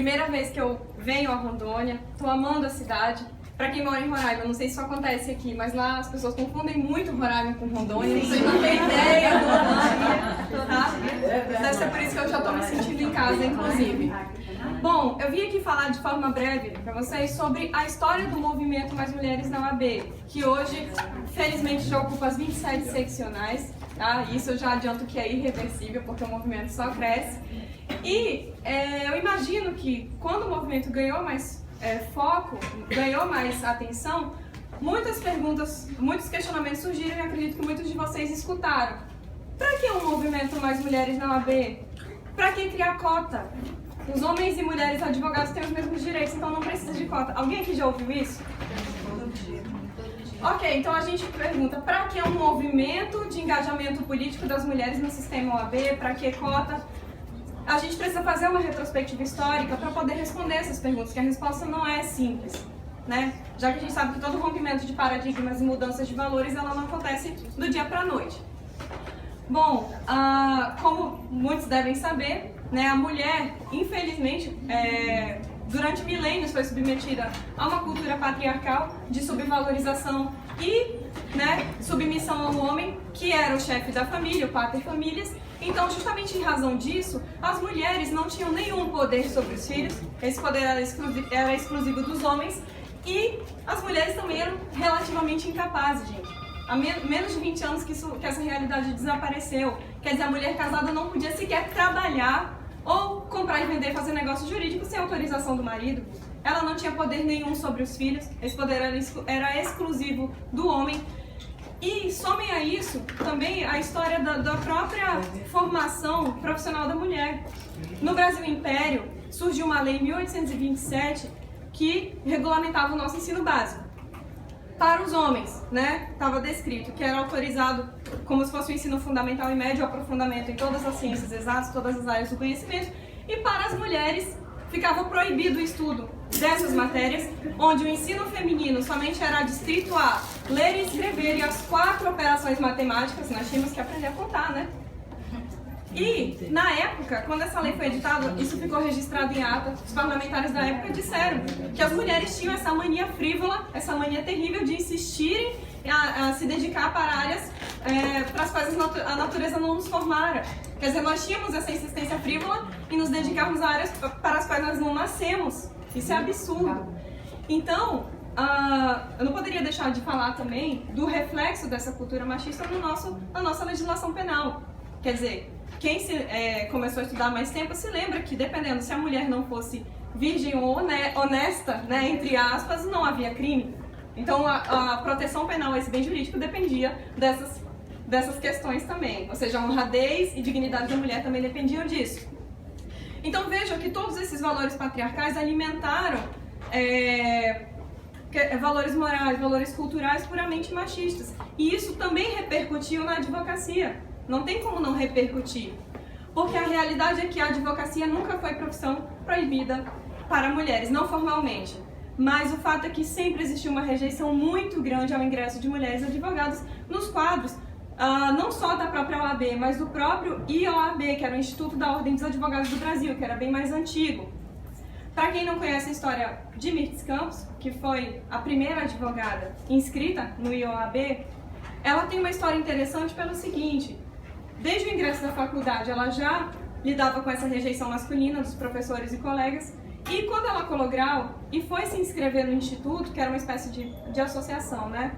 Primeira vez que eu venho a Rondônia, tô amando a cidade. Pra quem mora em Roraima, não sei se isso acontece aqui, mas lá as pessoas confundem muito Roraima com Rondônia. Vocês não têm ideia do Rondônia, tá? Deve ser por isso que eu já tô me sentindo em casa, inclusive. Bom, eu vim aqui falar de forma breve para vocês sobre a história do movimento Mais Mulheres na OAB, que hoje, felizmente, já ocupa as 27 seccionais, tá? Isso eu já adianto que é irreversível, porque o movimento só cresce. E eu imagino que quando o movimento ganhou mais foco, ganhou mais atenção, muitas perguntas, muitos questionamentos surgiram e acredito que muitos de vocês escutaram. Para que um movimento Mais Mulheres na OAB? Para que criar cota? Os homens e mulheres advogados têm os mesmos direitos, então não precisa de cota. Alguém aqui já ouviu isso? Ok, então a gente pergunta, para que um movimento de engajamento político das mulheres no sistema OAB? Para que cota? A gente precisa fazer uma retrospectiva histórica para poder responder essas perguntas, que a resposta não é simples, né? Já que a gente sabe que todo rompimento de paradigmas e mudanças de valores, ela não acontece do dia para a noite. Bom, como muitos devem saber, né, a mulher, infelizmente, durante milênios foi submetida a uma cultura patriarcal de subvalorização e, né, submissão ao homem, que era o chefe da família, o pater familias. Então, justamente em razão disso, as mulheres não tinham nenhum poder sobre os filhos, esse poder era exclusivo dos homens, e as mulheres também eram relativamente incapazes, gente. Há menos de 20 anos que essa realidade desapareceu. Quer dizer, a mulher casada não podia sequer trabalhar ou comprar e vender, fazer negócio jurídico sem autorização do marido. Ela não tinha poder nenhum sobre os filhos, esse poder era exclusivo do homem. E somem a isso também a história da própria formação profissional da mulher. No Brasil Império, surgiu uma lei em 1827 que regulamentava o nosso ensino básico. Para os homens, né, estava descrito que era autorizado como se fosse o ensino fundamental e médio, aprofundamento em todas as ciências exatas, todas as áreas do conhecimento, e para as mulheres ficava proibido o estudo dessas matérias, onde o ensino feminino somente era adstrito a ler e escrever e as 4 operações matemáticas. Nós tínhamos que aprender a contar, né? E, na época, quando essa lei foi editada, isso ficou registrado em ata, os parlamentares da época disseram que as mulheres tinham essa mania frívola, essa mania terrível de insistirem a se dedicar para áreas para as quais a natureza não nos formara. Quer dizer, nós tínhamos essa insistência frívola em nos dedicarmos a áreas para as quais nós não nascemos. Isso é absurdo. Então, eu não poderia deixar de falar também do reflexo dessa cultura machista na nossa legislação penal. Quer dizer, quem começou a estudar há mais tempo se lembra que, dependendo se a mulher não fosse virgem ou honesta, né, entre aspas, não havia crime. Então, a proteção penal a esse bem jurídico dependia dessas questões também. Ou seja, a honradez e dignidade da mulher também dependiam disso. Então, vejam que todos esses valores patriarcais alimentaram valores morais, valores culturais puramente machistas. E isso também repercutiu na advocacia. Não tem como não repercutir, porque a realidade é que a advocacia nunca foi profissão proibida para mulheres, não formalmente. Mas o fato é que sempre existiu uma rejeição muito grande ao ingresso de mulheres advogadas nos quadros, não só da própria OAB, mas do próprio IOAB, que era o Instituto da Ordem dos Advogados do Brasil, que era bem mais antigo. Para quem não conhece a história de Mirtes Campos, que foi a primeira advogada inscrita no IOAB, ela tem uma história interessante pelo seguinte: desde o ingresso da faculdade, ela já lidava com essa rejeição masculina dos professores e colegas, e quando ela colou grau e foi se inscrever no instituto, que era uma espécie de associação, né?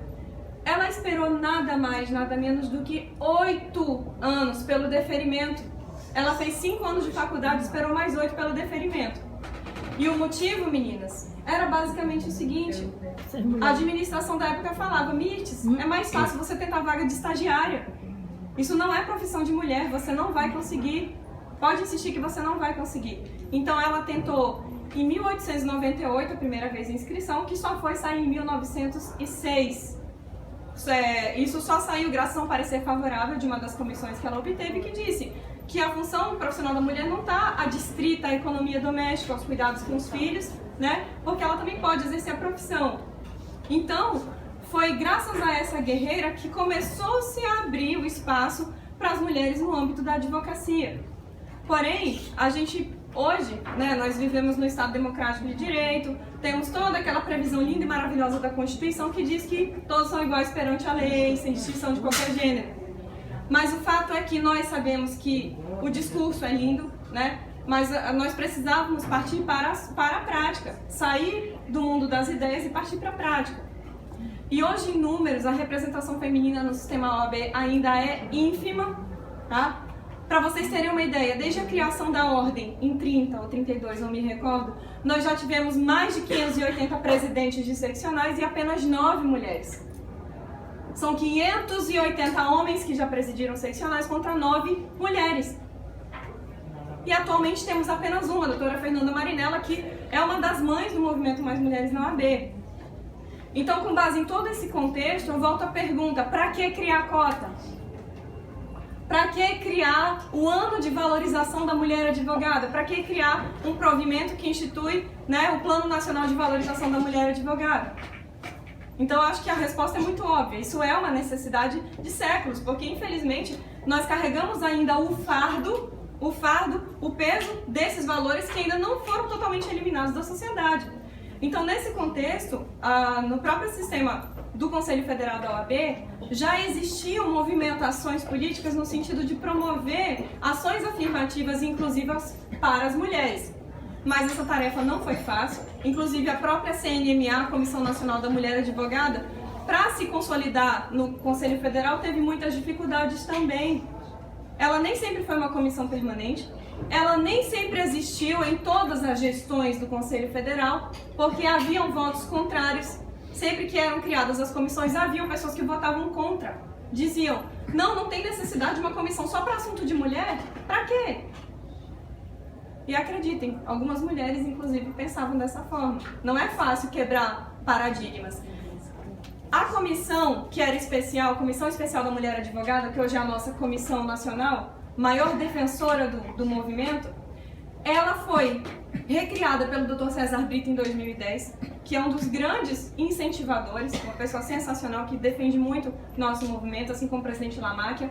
Ela esperou nada mais, nada menos do que 8 anos pelo deferimento. Ela fez 5 anos de faculdade e esperou mais 8 pelo deferimento. E o motivo, meninas, era basicamente o seguinte: a administração da época falava: Mirtes, é mais fácil você tentar vaga de estagiária. Isso não é profissão de mulher, você não vai conseguir. Pode insistir que você não vai conseguir. Então ela tentou em 1898, a primeira vez a inscrição, que só foi sair em 1906. Isso só saiu graças a um parecer favorável de uma das comissões que ela obteve, que disse que a função profissional da mulher não está adstrita à economia doméstica, aos cuidados com os filhos, né? Porque ela também pode exercer a profissão. Então, foi graças a essa guerreira que começou-se a abrir o espaço para as mulheres no âmbito da advocacia. Porém, a gente Hoje, né, nós vivemos no Estado Democrático de Direito, temos toda aquela previsão linda e maravilhosa da Constituição que diz que todos são iguais perante a lei, sem distinção de qualquer gênero. Mas o fato é que nós sabemos que o discurso é lindo, né? Mas nós precisávamos partir para a prática, sair do mundo das ideias e partir para a prática. E hoje, em números, a representação feminina no sistema OAB ainda é ínfima, tá? Para vocês terem uma ideia, desde a criação da ordem, em 30 ou 32, não me recordo, nós já tivemos mais de 580 presidentes de seccionais e apenas 9 mulheres. São 580 homens que já presidiram seccionais contra 9 mulheres. E atualmente temos apenas uma, a doutora Fernanda Marinella, que é uma das mães do movimento Mais Mulheres na OAB. Então, com base em todo esse contexto, eu volto à pergunta, para que criar cota? Para que criar o ano de valorização da mulher advogada? Para que criar um provimento que institui, né, o Plano Nacional de Valorização da Mulher Advogada? Então, eu acho que a resposta é muito óbvia. Isso é uma necessidade de séculos, porque, infelizmente, nós carregamos ainda o peso desses valores que ainda não foram totalmente eliminados da sociedade. Então, nesse contexto, no próprio sistema do Conselho Federal da OAB, já existia um movimento ações políticas no sentido de promover ações afirmativas e inclusivas para as mulheres. Mas essa tarefa não foi fácil, inclusive a própria CNMA, Comissão Nacional da Mulher Advogada, para se consolidar no Conselho Federal, teve muitas dificuldades também. Ela nem sempre foi uma comissão permanente, ela nem sempre existiu em todas as gestões do Conselho Federal, porque haviam votos contrários. Sempre que eram criadas as comissões, haviam pessoas que votavam contra. Diziam, não tem necessidade de uma comissão só para assunto de mulher? Para quê? E acreditem, algumas mulheres, inclusive, pensavam dessa forma. Não é fácil quebrar paradigmas. A comissão, que era especial, a Comissão Especial da Mulher Advogada, que hoje é a nossa Comissão Nacional, maior defensora do movimento, ela foi recriada pelo Dr. César Brito em 2010, que é um dos grandes incentivadores, uma pessoa sensacional que defende muito nosso movimento, assim como o presidente Lamáquia.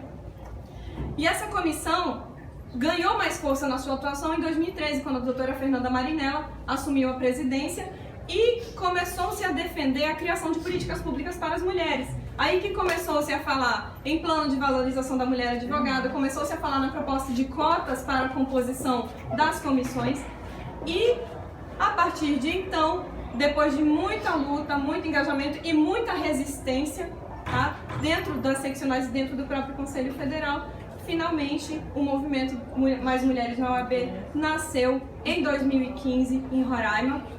E essa comissão ganhou mais força na sua atuação em 2013, quando a doutora Fernanda Marinella assumiu a presidência e começou-se a defender a criação de políticas públicas para as mulheres. Aí que começou-se a falar em plano de valorização da mulher advogada, começou-se a falar na proposta de cotas para a composição das comissões e, a partir de então, depois de muita luta, muito engajamento e muita resistência, tá, dentro das seccionais e dentro do próprio Conselho Federal, finalmente o movimento Mais Mulheres na OAB nasceu em 2015 em Roraima.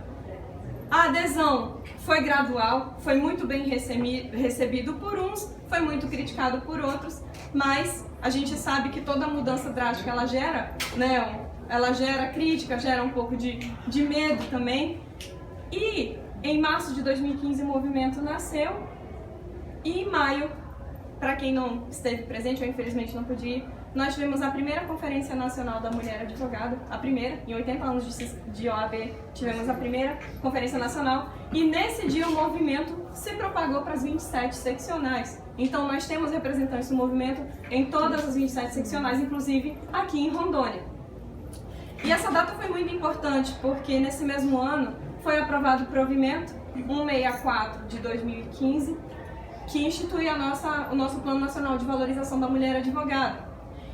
A adesão foi gradual, foi muito bem recebido por uns, foi muito criticado por outros, mas a gente sabe que toda mudança drástica ela gera, né, ela gera crítica, gera um pouco de medo também. E em março de 2015 o movimento nasceu e em maio, para quem não esteve presente ou infelizmente não podia ir, nós tivemos a primeira Conferência Nacional da Mulher Advogada, a primeira, em 80 anos de OAB, tivemos a primeira Conferência Nacional, e nesse dia o movimento se propagou para as 27 seccionais. Então nós temos representantes do movimento em todas as 27 seccionais, inclusive aqui em Rondônia. E essa data foi muito importante, porque nesse mesmo ano foi aprovado o provimento 164 de 2015, que institui o nosso Plano Nacional de Valorização da Mulher Advogada.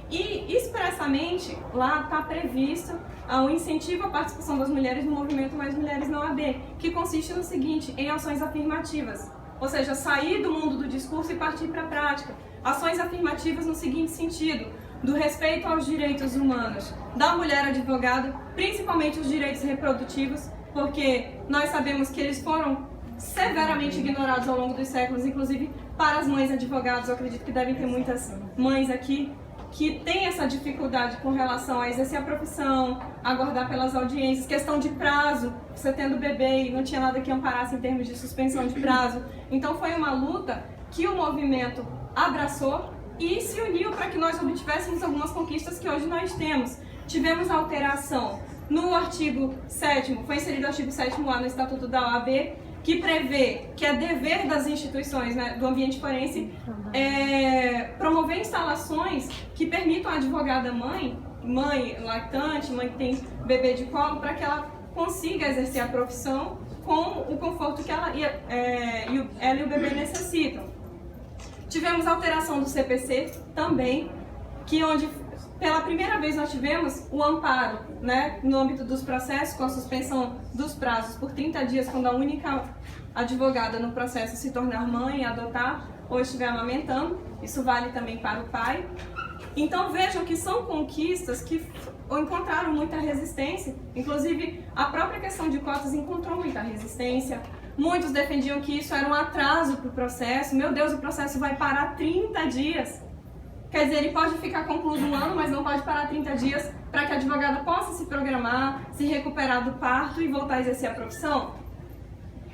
E expressamente lá está previsto o incentivo à participação das mulheres no movimento Mais Mulheres na OAB, que consiste no seguinte, em ações afirmativas, ou seja, sair do mundo do discurso e partir para a prática. Ações afirmativas no seguinte sentido, do respeito aos direitos humanos da mulher advogada, principalmente os direitos reprodutivos, porque nós sabemos que eles foram severamente ignorados ao longo dos séculos, inclusive para as mães advogadas. Eu acredito que devem ter muitas mães aqui que têm essa dificuldade com relação a exercer a profissão, aguardar pelas audiências, questão de prazo, você tendo bebê e não tinha nada que amparasse em termos de suspensão de prazo. Então foi uma luta que o movimento abraçou e se uniu para que nós obtivéssemos algumas conquistas que hoje nós temos. Tivemos a alteração no artigo 7º, foi inserido o artigo 7º no Estatuto da OAB, que prevê que é dever das instituições, né, do ambiente forense promover instalações que permitam à advogada-mãe mãe lactante, mãe que tem bebê de colo, para que ela consiga exercer a profissão com o conforto que ela e o bebê necessitam. Tivemos alteração do CPC também, onde pela primeira vez nós tivemos o amparo, né, no âmbito dos processos, com a suspensão dos prazos por 30 dias, quando a única advogada no processo se tornar mãe, adotar ou estiver amamentando. Isso vale também para o pai. Então vejam que são conquistas que encontraram muita resistência, inclusive a própria questão de cotas encontrou muita resistência. Muitos defendiam que isso era um atraso para o processo. Meu Deus, o processo vai parar 30 dias. Quer dizer, ele pode ficar concluído um ano, mas não pode parar 30 dias para que a advogada possa se programar, se recuperar do parto e voltar a exercer a profissão?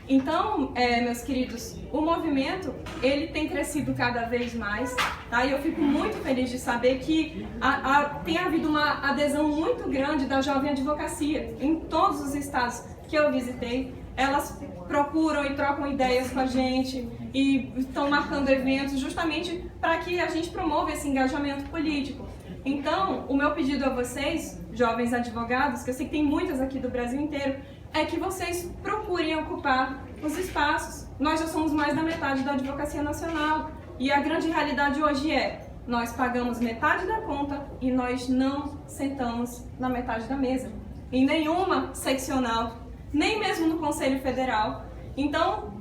Então, meus queridos, o movimento, ele tem crescido cada vez mais, tá? E eu fico muito feliz de saber que tem havido uma adesão muito grande da jovem advocacia em todos os estados que eu visitei. Elas procuram e trocam ideias com a gente e estão marcando eventos justamente para que a gente promova esse engajamento político. Então, o meu pedido a vocês, jovens advogados, que eu sei que tem muitas aqui do Brasil inteiro, é que vocês procurem ocupar os espaços. Nós já somos mais da metade da advocacia nacional e a grande realidade hoje nós pagamos metade da conta e nós não sentamos na metade da mesa, em nenhuma seccional, nem mesmo no Conselho Federal. Então,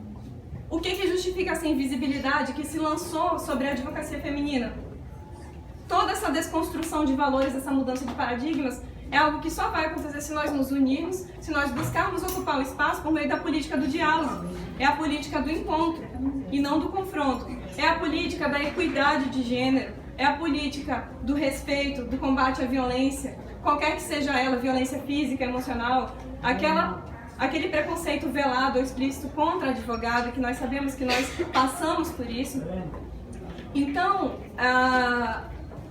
o que justifica essa invisibilidade que se lançou sobre a advocacia feminina? Toda essa desconstrução de valores, essa mudança de paradigmas, é algo que só vai acontecer se nós nos unirmos, se nós buscarmos ocupar o espaço por meio da política do diálogo. É a política do encontro e não do confronto. É a política da equidade de gênero, é a política do respeito, do combate à violência, qualquer que seja ela, violência física, emocional, aquele preconceito velado ou explícito contra a advogada, que nós sabemos que nós passamos por isso. Então,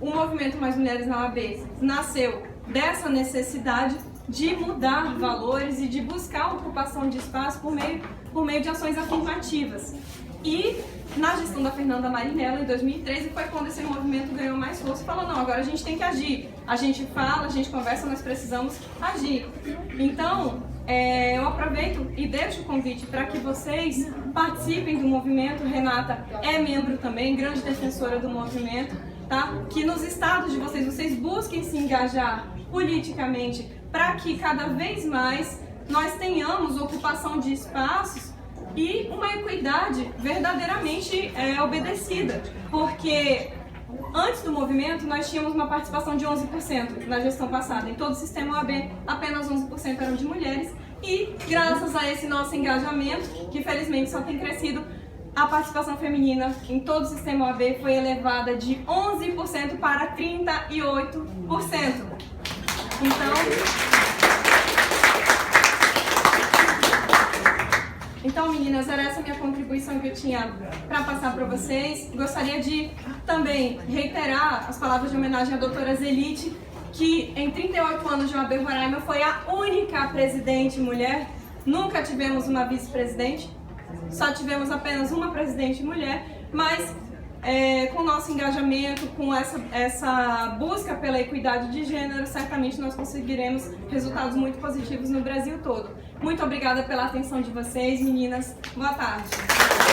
o movimento Mais Mulheres na OAB nasceu dessa necessidade de mudar valores e de buscar a ocupação de espaço por meio de ações afirmativas. E na gestão da Fernanda Marinella, em 2013, foi quando esse movimento ganhou mais força e falou, não, agora a gente tem que agir. A gente fala, a gente conversa, nós precisamos agir. Então, eu aproveito e deixo o convite para que vocês participem do movimento. Renata é membro também, grande defensora do movimento, tá? Que nos estados de vocês busquem se engajar politicamente para que cada vez mais nós tenhamos ocupação de espaços e uma equidade verdadeiramente obedecida, porque antes do movimento nós tínhamos uma participação de 11% na gestão passada, em todo o sistema OAB apenas 11% eram de mulheres e graças a esse nosso engajamento, que felizmente só tem crescido, a participação feminina em todo o sistema OAB foi elevada de 11% para 38%. Então, meninas, era essa minha contribuição que eu tinha para passar para vocês. Gostaria de também reiterar as palavras de homenagem à doutora Zelite, que em 38 anos de OAB Roraima foi a única presidente mulher. Nunca tivemos uma vice-presidente, só tivemos apenas uma presidente mulher, mas com o nosso engajamento, com essa busca pela equidade de gênero, certamente nós conseguiremos resultados muito positivos no Brasil todo. Muito obrigada pela atenção de vocês, meninas. Boa tarde.